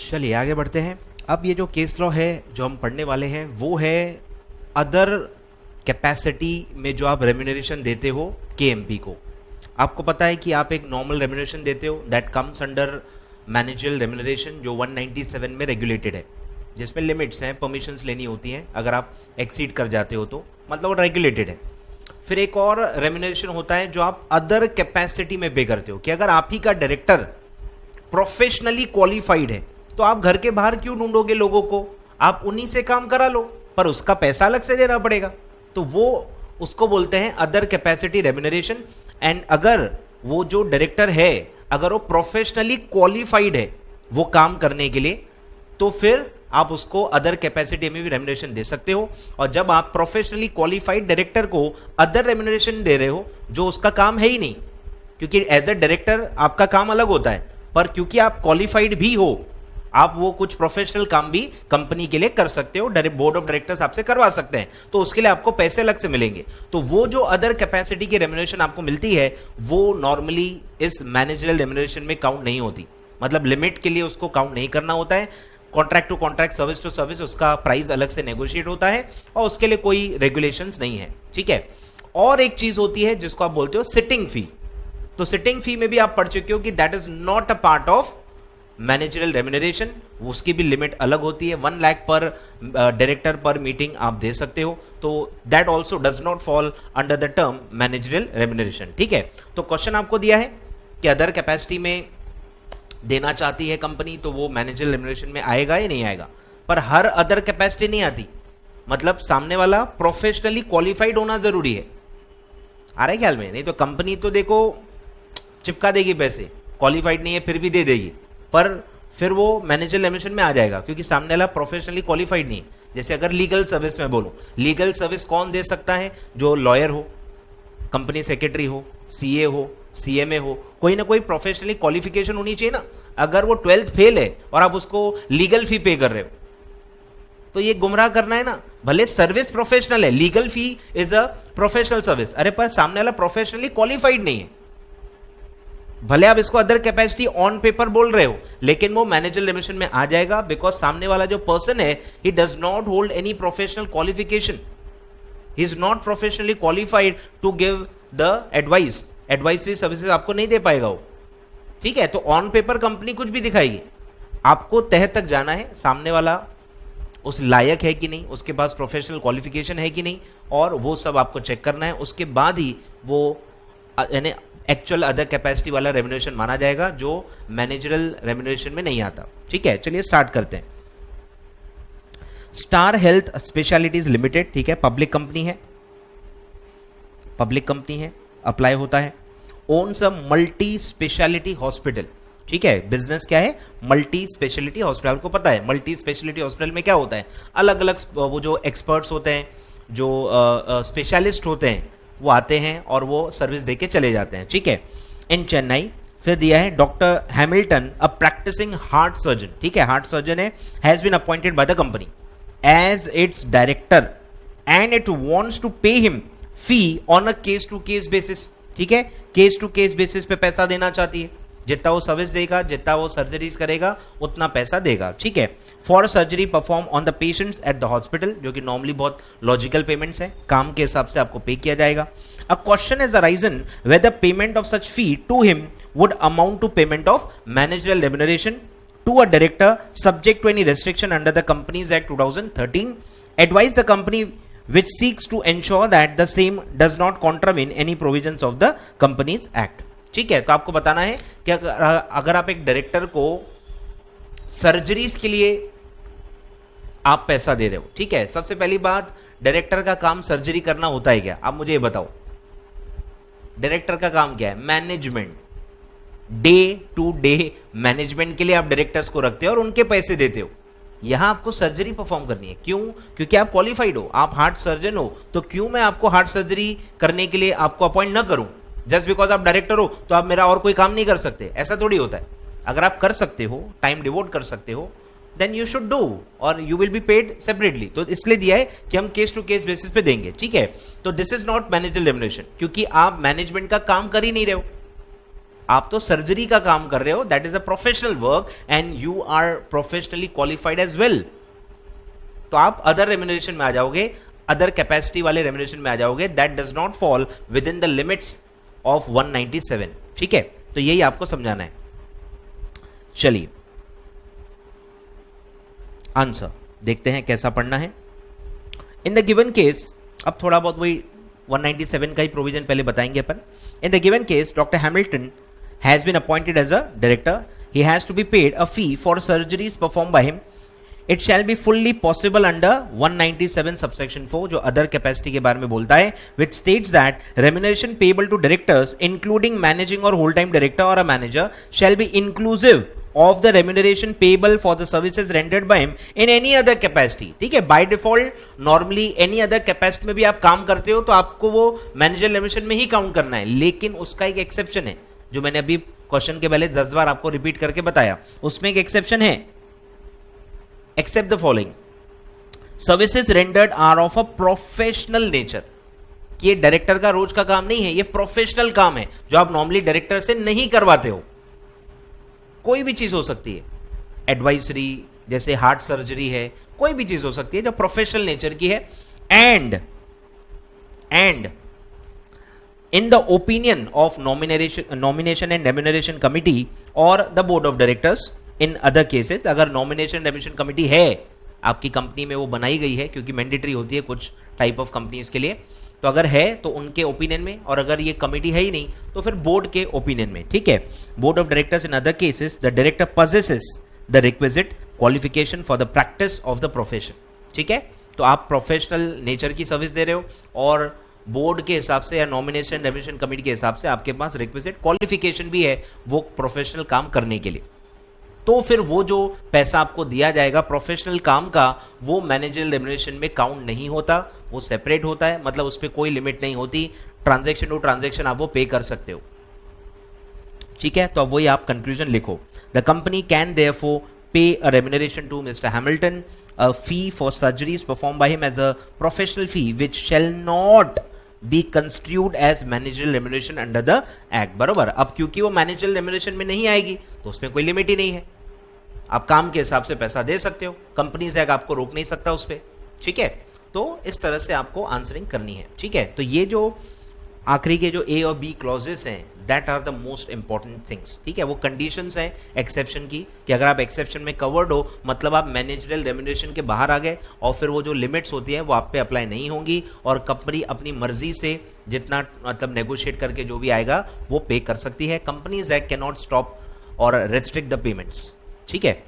चलिए आगे बढ़ते हैं। अब ये जो केस लॉ है जो हम पढ़ने वाले हैं वो है अदर कैपेसिटी में जो आप रेम्यूनरेशन देते हो केएमपी को। आपको पता है कि आप एक नॉर्मल रेम्यूनरेशन देते हो that comes under managerial remuneration जो 197 में रेगुलेटेड है, जिसमें लिमिट्स हैं, परमिशंस लेनी होती हैं अगर आप एक्सीड कर जाते हो तो, मतलब वो रेगुलेटेड है। फिर एक और रेम्यूनरेशन होता है जो आप अदर कैपेसिटी में पे करते हो कि अगर आप ही का डायरेक्टर प्रोफेशनली क्वालिफाइड है तो आप घर के बाहर क्यों ढूंढोगे लोगों को, आप उन्हीं से काम करा लो, पर उसका पैसा अलग से देना पड़ेगा। तो वो उसको बोलते हैं अदर कैपेसिटी रेम्यूनरेशन। एंड अगर वो जो डायरेक्टर है अगर वो प्रोफेशनली क्वालिफाइड है वो काम करने के लिए, तो फिर आप उसको अदर कैपेसिटी में भी रेम्यूनरेशन दे सकते हो। और जब आप प्रोफेशनली क्वालिफाइड डायरेक्टर को अदर रेम्यूनरेशन दे रहे हो जो उसका काम है ही नहीं, क्योंकि एज अ डायरेक्टर आपका काम अलग होता है, पर क्योंकि आप क्वालिफाइड भी हो आप वो कुछ प्रोफेशनल काम भी कंपनी के लिए कर सकते हो, बोर्ड ऑफ डायरेक्टर्स आपसे करवा सकते हैं, तो उसके लिए आपको पैसे अलग से मिलेंगे। तो वो जो अदर कैपेसिटी की रेम्यूनरेशन आपको मिलती है वो नॉर्मली इस मैनेजरियल रेम्यूनरेशन में काउंट नहीं होती, मतलब लिमिट के लिए उसको काउंट नहीं करना होता है। Contract to contract, service to service, उसका प्राइस अलग से नेगोशिएट होता है और उसके लिए कोई रेगुलेशंस नहीं है, ठीक है। और एक चीज होती है जिसको आप बोलते हो सिटिंग फी। तो सिटिंग फी में भी आप पढ़ चुके हो कि that is not a part of managerial remuneration, उसकी भी लिमिट अलग होती है। 1 लाख पर डायरेक्टर पर मीटिंग आप दे सकते हो, तो that also does not fall under the term managerial remuneration, ठीक है। तो क्वेश्चन आपको दिया है कि अदर कैपेसिटी में देना चाहती है कंपनी तो वो मैनेजरियल रेम्यूनरेशन में आएगा या नहीं आएगा, पर हर अदर कैपेसिटी नहीं आती, मतलब सामने वाला प्रोफेशनली क्वालिफाइड होना जरूरी है। आ रहा है ख्याल में? नहीं तो कंपनी तो देखो चिपका देगी पैसे, क्वालिफाइड नहीं है फिर भी दे देगी, पर फिर वो मैनेजरियल रेम्यूनरेशन में आ जाएगा क्योंकि सामने वाला प्रोफेशनली क्वालिफाइड नहीं है। जैसे अगर लीगल सर्विस में बोलूं, लीगल सर्विस कौन दे सकता है? जो लॉयर हो, कंपनी सेक्रेटरी हो, सीए हो, सीएमए हो, कोई ना कोई प्रोफेशनली क्वालिफिकेशन होनी चाहिए ना। अगर वो 12th फेल है और आप उसको लीगल फी पे कर रहे हो तो ये गुमराह करना है ना। भले सर्विस प्रोफेशनल है, legal fee is a professional service, अरे पर सामने वाला प्रोफेशनली क्वालिफाइड नहीं है, भले आप इसको अदर कैपेसिटी ऑन पेपर बोल रहे हो लेकिन वो मैनेजरियल रेम्यूनरेशन में आ जाएगा बिकॉज सामने वाला जो पर्सन है he does not hold any professional qualification, he is not professionally qualified to give the advice, advisory services आपको नहीं दे पाएगा वो, ठीक है। तो ऑन पेपर कंपनी कुछ भी दिखाएगी, आपको तह तक जाना है सामने वाला उस लायक है कि नहीं, उसके पास प्रोफेशनल क्वालिफिकेशन है कि नहीं, और वो सब आपको चेक करना है। उसके बाद ही वो यानी एक्चुअल अदर कैपेसिटी वाला रेम्यूनरेशन माना जाएगा जो मैनेजरियल रेम्यूनरेशन में नहीं आता, ठीक है। चलिए स्टार्ट करते हैं। स्टार हेल्थ स्पेशलिटीज लिमिटेड, ठीक है, पब्लिक कंपनी है, पब्लिक कंपनी है, अप्लाई होता है। Owns a multi speciality hospital, ठीक है, बिजनेस क्या है? Multi speciality hospital. आपको पता है मल्टी स्पेशलिटी हॉस्पिटल में क्या होता है? अलग अलग वो जो एक्सपर्ट्स होते हैं, जो स्पेशलिस्ट होते हैं वो आते हैं और वो सर्विस देके चले जाते हैं, ठीक है। इन चेन्नई। फिर दिया है doctor Hamilton, a practising heart surgeon, ठीक है, हार्ट सर्जन है, has been appointed by the company as its director and it wants to pay him fee on a case to case basis, ठीक है, केस टू केस बेसिस पे पैसा देना चाहती है, जितना वो सर्विस देगा, जितना वो सर्जरीज करेगा उतना पैसा देगा, ठीक है। For surgery perform on the patients at the hospital, जो कि नॉर्मली बहुत लॉजिकल पेमेंट्स है, काम के हिसाब से आपको पे किया जाएगा। A question is arisen whether payment of such fee to him would amount to payment of managerial remuneration to a director subject to any restriction under the companies act 2013, advise the company which seeks to ensure that the same does not contravene any provisions of the companies act, ठीक है। तो आपको बताना है कि अगर आप एक डायरेक्टर को सर्जरीज के लिए आप पैसा दे रहे हो, ठीक है, सबसे पहली बात डायरेक्टर का काम सर्जरी करना होता है क्या? आप मुझे ये बताओ, डायरेक्टर का काम क्या है? Management, day to day management के लिए आप डायरेक्टर्स को रखते हो और उनके पैसे देते हो। यहां आपको सर्जरी परफॉर्म करनी है, क्यों? क्योंकि आप क्वालिफाइड हो, आप हार्ट सर्जन हो, तो क्यों मैं आपको हार्ट सर्जरी करने के लिए आपको अपॉइंट ना करूं? जस्ट बिकॉज आप डायरेक्टर हो तो आप मेरा और कोई काम नहीं कर सकते, ऐसा थोड़ी होता है। अगर आप कर सकते हो, टाइम डिवोट कर सकते हो, देन यू शुड डू और you will be paid separately. तो इसलिए दिया है कि हम केस टू केस बेसिस पे देंगे, ठीक है। तो this is not managerial remuneration, क्योंकि आप मैनेजमेंट का काम कर ही नहीं रहे हो, आप तो सर्जरी का काम कर रहे हो, that is a professional work and you are professionally qualified as well, तो आप अदर रेम्यूनरेशन में आ जाओगे, अदर कैपेसिटी वाले रेम्यूनरेशन में आ जाओगे, that does not fall with in the limits of 197। ठीक है, तो यही आपको समझाना है। चलिए आंसर देखते हैं कैसा पढ़ना है। इन द गिवन केस, अब थोड़ा बहुत वही 197 का ही प्रोविजन पहले बताएंगे अपन। In the given case doctor Hamilton has been appointed as a director, he has to be paid a fee for surgeries perform by him, it shall be fully possible under 197 subsection 4 जो other capacity के बारे में बोलता है, which states that remuneration payable to directors including managing और whole time director और a manager shall be inclusive of the remuneration payable for the services rendered by him in any other capacity। ठीक है, by default normally any other capacity में भी आप काम करते हो तो आपको वो मैनेजर रेम्यूनरेशन में ही काउंट करना है, लेकिन उसका एक एक्सेप्शन है जो मैंने अभी क्वेश्चन के पहले 10 बार आपको रिपीट करके बताया। उसमें एक एक्सेप्शन है, except the following services rendered are of a professional nature. ये डायरेक्टर का रोज का काम नहीं है, ये प्रोफेशनल काम है जो आप नॉर्मली डायरेक्टर से नहीं करवाते हो। कोई भी चीज हो सकती है, एडवाइजरी जैसे हार्ट सर्जरी है, कोई भी चीज हो सकती है जो प्रोफेशनल नेचर की है। And in the opinion of nomination and remuneration committee और the board of directors in other cases, अगर नॉमिनेशन रेम्यूनरेशन कमिटी है आपकी कंपनी में, वो बनाई गई है क्योंकि मैंडेटरी होती है कुछ टाइप ऑफ कंपनीज के लिए, तो अगर है तो उनके ओपिनियन में, और अगर ये कमिटी है ही नहीं तो फिर बोर्ड के ओपिनियन में। ठीक है, board of directors in other cases the director possesses the requisite qualification for the practice of the profession. ठीक है, तो आप प्रोफेशनल नेचर की सर्विस दे रहे हो और बोर्ड के हिसाब से या नॉमिनेशन रेम्यूनरेशन कमिटी के हिसाब से आपके पास रिक्विजिट क्वालिफिकेशन भी है वो प्रोफेशनल काम करने के लिए, तो फिर वो जो पैसा आपको दिया जाएगा प्रोफेशनल काम का, वो मैनेजरल रेम्यूनरेशन में काउंट नहीं होता, वो सेपरेट होता है, मतलब उस पर कोई लिमिट नहीं होती, ट्रांजैक्शन टू ट्रांजैक्शन आप वो पे कर सकते हो। ठीक है, तो अब वही आप कंक्लूजन लिखो, the company can therefore pay a remuneration to mister Hamilton, a fee for surgeries perform by him as a professional fee which shall not be constitute as managerial remuneration under the act. बरोबर, अब क्योंकि वो managerial remuneration में नहीं आएगी तो उसमें कोई लिमिट ही नहीं है, आप काम के हिसाब से पैसा दे सकते हो, कंपनीज एक्ट आपको रोक नहीं सकता उस पर। ठीक है, तो इस तरह से आपको आंसरिंग करनी है। ठीक है, तो ये जो आखिरी के जो ए और बी क्लॉजेस हैं that are the most important things. ठीक है, वो कंडीशंस हैं एक्सेप्शन की, कि अगर आप एक्सेप्शन में कवर्ड हो मतलब आप मैनेजरल रेम्यूनरेशन के बाहर आ गए और फिर वो जो लिमिट्स होती है वो आप पे अप्लाई नहीं होंगी और कंपनी अपनी मर्जी से जितना मतलब नेगोशिएट करके जो भी आएगा वो पे कर सकती है। Companies act can not stop और रेस्ट्रिक्ट द पेमेंट्स। ठीक है,